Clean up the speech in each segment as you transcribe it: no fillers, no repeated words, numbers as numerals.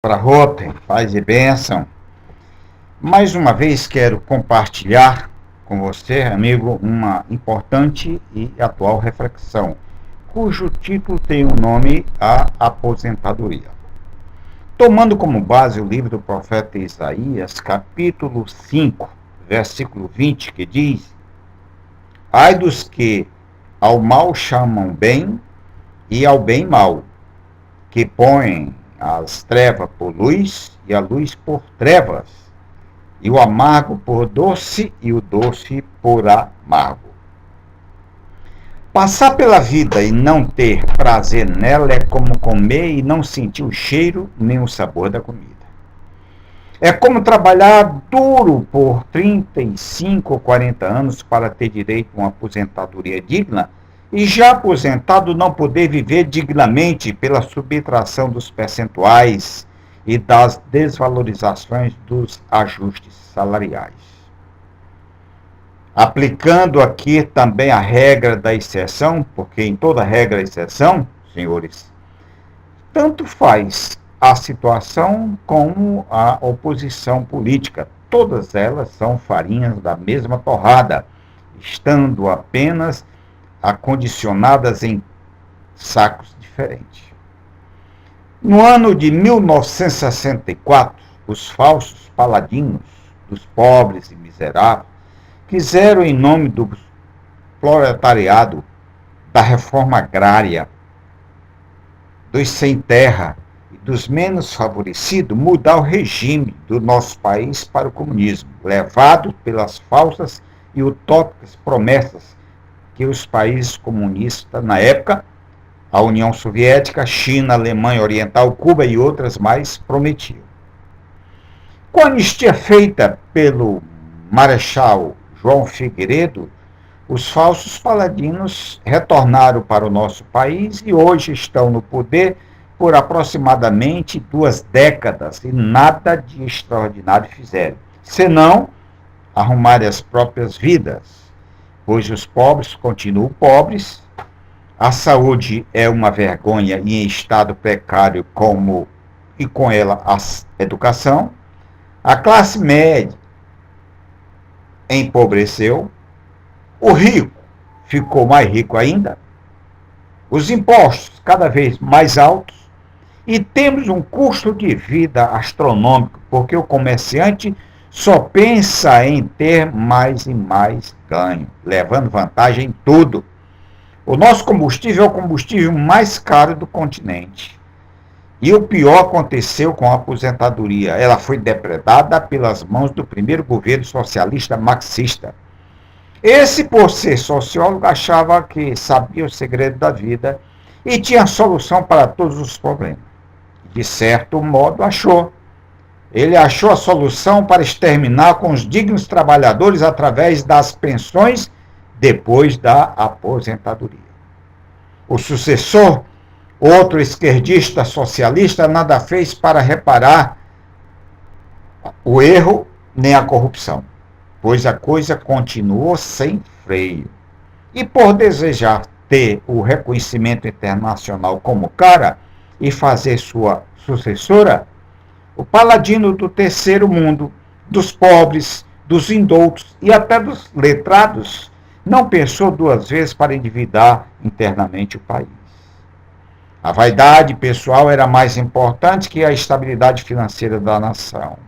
Para Rotem, paz e bênção. Mais uma vez quero compartilhar com você, amigo, uma importante e atual reflexão, cujo título tem o nome A Aposentadoria. Tomando como base o livro do profeta Isaías, capítulo 5, versículo 20, que diz: Ai dos que ao mal chamam bem e ao bem mal, que põem as trevas por luz e a luz por trevas, e o amargo por doce e o doce por amargo. Passar pela vida e não ter prazer nela é como comer e não sentir o cheiro nem o sabor da comida. É como trabalhar duro por 35 ou 40 anos para ter direito a uma aposentadoria digna e já aposentado não poder viver dignamente pela subtração dos percentuais e das desvalorizações dos ajustes salariais. Aplicando aqui também a regra da exceção, porque em toda regra há exceção, senhores, tanto faz a situação como a oposição política. Todas elas são farinhas da mesma torrada, estando apenas acondicionadas em sacos diferentes. No ano de 1964, os falsos paladinos dos pobres e miseráveis quiseram, em nome do proletariado, da reforma agrária, dos sem terra e dos menos favorecidos, mudar o regime do nosso país para o comunismo, levado pelas falsas e utópicas promessas que os países comunistas, na época, a União Soviética, China, Alemanha Oriental, Cuba e outras mais, prometiam. Com a anistia feita pelo Marechal João Figueiredo, os falsos paladinos retornaram para o nosso país e hoje estão no poder por aproximadamente 2 décadas e nada de extraordinário fizeram, senão arrumarem as próprias vidas, pois os pobres continuam pobres, a saúde é uma vergonha e em estado precário e com ela a educação, a classe média empobreceu, o rico ficou mais rico ainda, os impostos cada vez mais altos e temos um custo de vida astronômico, porque o comerciante só pensa em ter mais e mais ganho, levando vantagem em tudo. O nosso combustível é o combustível mais caro do continente. E o pior aconteceu com a aposentadoria. Ela foi depredada pelas mãos do primeiro governo socialista marxista. Esse, por ser sociólogo, achava que sabia o segredo da vida e tinha solução para todos os problemas. De certo modo, achou. Ele achou a solução para exterminar com os dignos trabalhadores através das pensões depois da aposentadoria. O sucessor, outro esquerdista socialista, nada fez para reparar o erro nem a corrupção, pois a coisa continuou sem freio. E por desejar ter o reconhecimento internacional como cara e fazer sua sucessora, o paladino do terceiro mundo, dos pobres, dos indoutos e até dos letrados, não pensou 2 vezes para endividar internamente o país. A vaidade pessoal era mais importante que a estabilidade financeira da nação,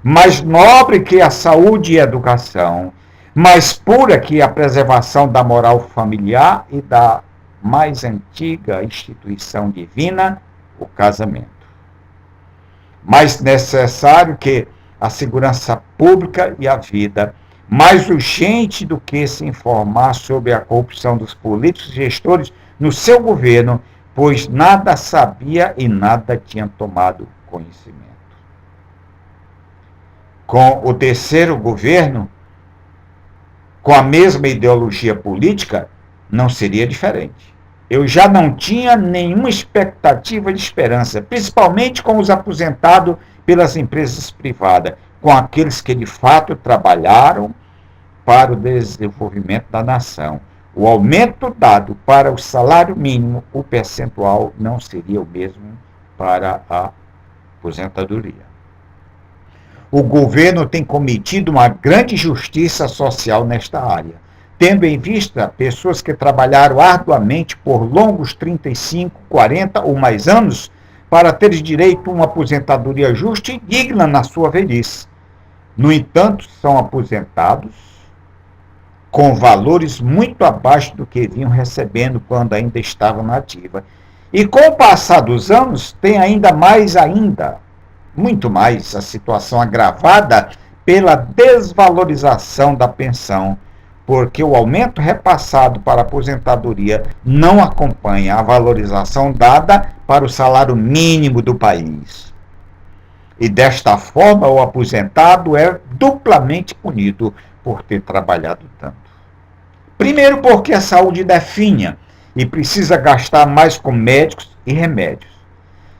mais nobre que a saúde e a educação, mais pura que a preservação da moral familiar e da mais antiga instituição divina, o casamento. Mais necessário que a segurança pública e a vida, mais urgente do que se informar sobre a corrupção dos políticos e gestores no seu governo, pois nada sabia e nada tinha tomado conhecimento. Com o terceiro governo, com a mesma ideologia política, não seria diferente. Eu já não tinha nenhuma expectativa de esperança, principalmente com os aposentados pelas empresas privadas, com aqueles que de fato trabalharam para o desenvolvimento da nação. O aumento dado para o salário mínimo, o percentual não seria o mesmo para a aposentadoria. O governo tem cometido uma grande injustiça social nesta área, tendo em vista pessoas que trabalharam arduamente por longos 35, 40 ou mais anos para ter direito a uma aposentadoria justa e digna na sua velhice. No entanto, são aposentados com valores muito abaixo do que vinham recebendo quando ainda estavam na ativa. E com o passar dos anos, tem muito mais, a situação agravada pela desvalorização da pensão, porque o aumento repassado para a aposentadoria não acompanha a valorização dada para o salário mínimo do país. E desta forma, o aposentado é duplamente punido por ter trabalhado tanto. Primeiro, porque a saúde definha e precisa gastar mais com médicos e remédios.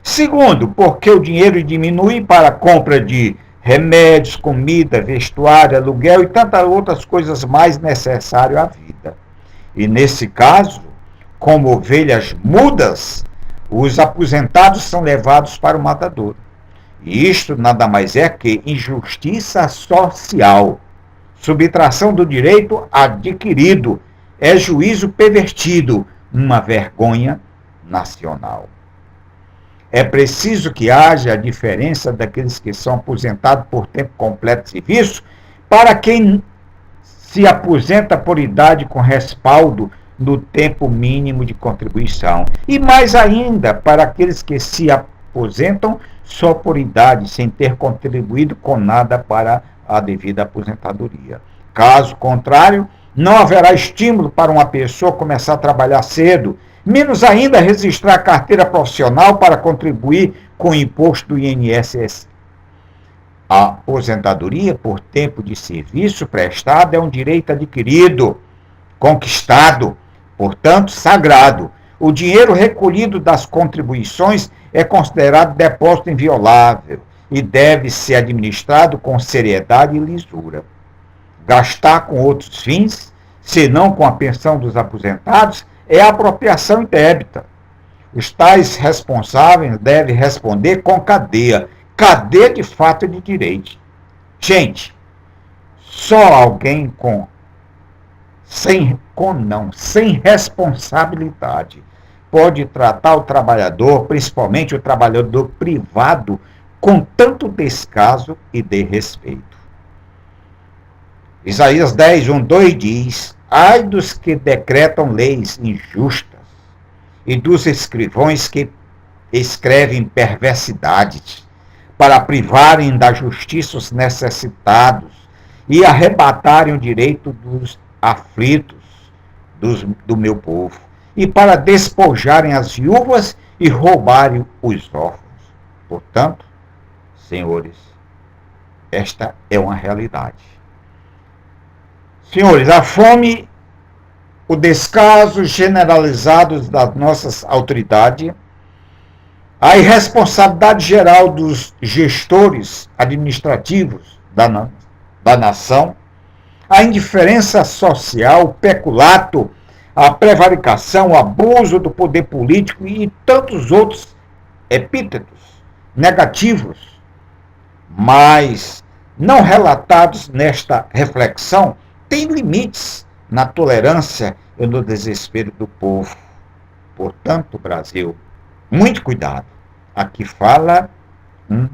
Segundo, porque o dinheiro diminui para a compra de remédios, comida, vestuário, aluguel e tantas outras coisas mais necessárias à vida. E nesse caso, como ovelhas mudas, os aposentados são levados para o matadouro. E isto nada mais é que injustiça social, subtração do direito adquirido, é juízo pervertido, uma vergonha nacional. É preciso que haja a diferença daqueles que são aposentados por tempo completo de serviço para quem se aposenta por idade com respaldo no tempo mínimo de contribuição. E mais ainda, para aqueles que se aposentam só por idade, sem ter contribuído com nada para a devida aposentadoria. Caso contrário, não haverá estímulo para uma pessoa começar a trabalhar cedo, menos ainda registrar a carteira profissional para contribuir com o imposto do INSS. A aposentadoria por tempo de serviço prestado é um direito adquirido, conquistado, portanto, sagrado. O dinheiro recolhido das contribuições é considerado depósito inviolável e deve ser administrado com seriedade e lisura. Gastar com outros fins, senão com a pensão dos aposentados, é apropriação indébita. Os tais responsáveis devem responder com cadeia. Cadeia de fato e de direito. Gente, só alguém sem responsabilidade pode tratar o trabalhador, principalmente o trabalhador privado, com tanto descaso e desrespeito. Isaías 10, 1, 2 diz: ai dos que decretam leis injustas e dos escrivãos que escrevem perversidades para privarem da justiça os necessitados e arrebatarem o direito dos aflitos do meu povo, e para despojarem as viúvas e roubarem os órfãos. Portanto, senhores, esta é uma realidade. Senhores, a fome, o descaso generalizado das nossas autoridades, a irresponsabilidade geral dos gestores administrativos da nação, a indiferença social, o peculato, a prevaricação, o abuso do poder político e tantos outros epítetos negativos, mas não relatados nesta reflexão, têm limites na tolerância e no desespero do povo. Portanto, Brasil, muito cuidado. Aqui fala um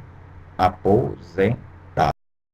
aposentado.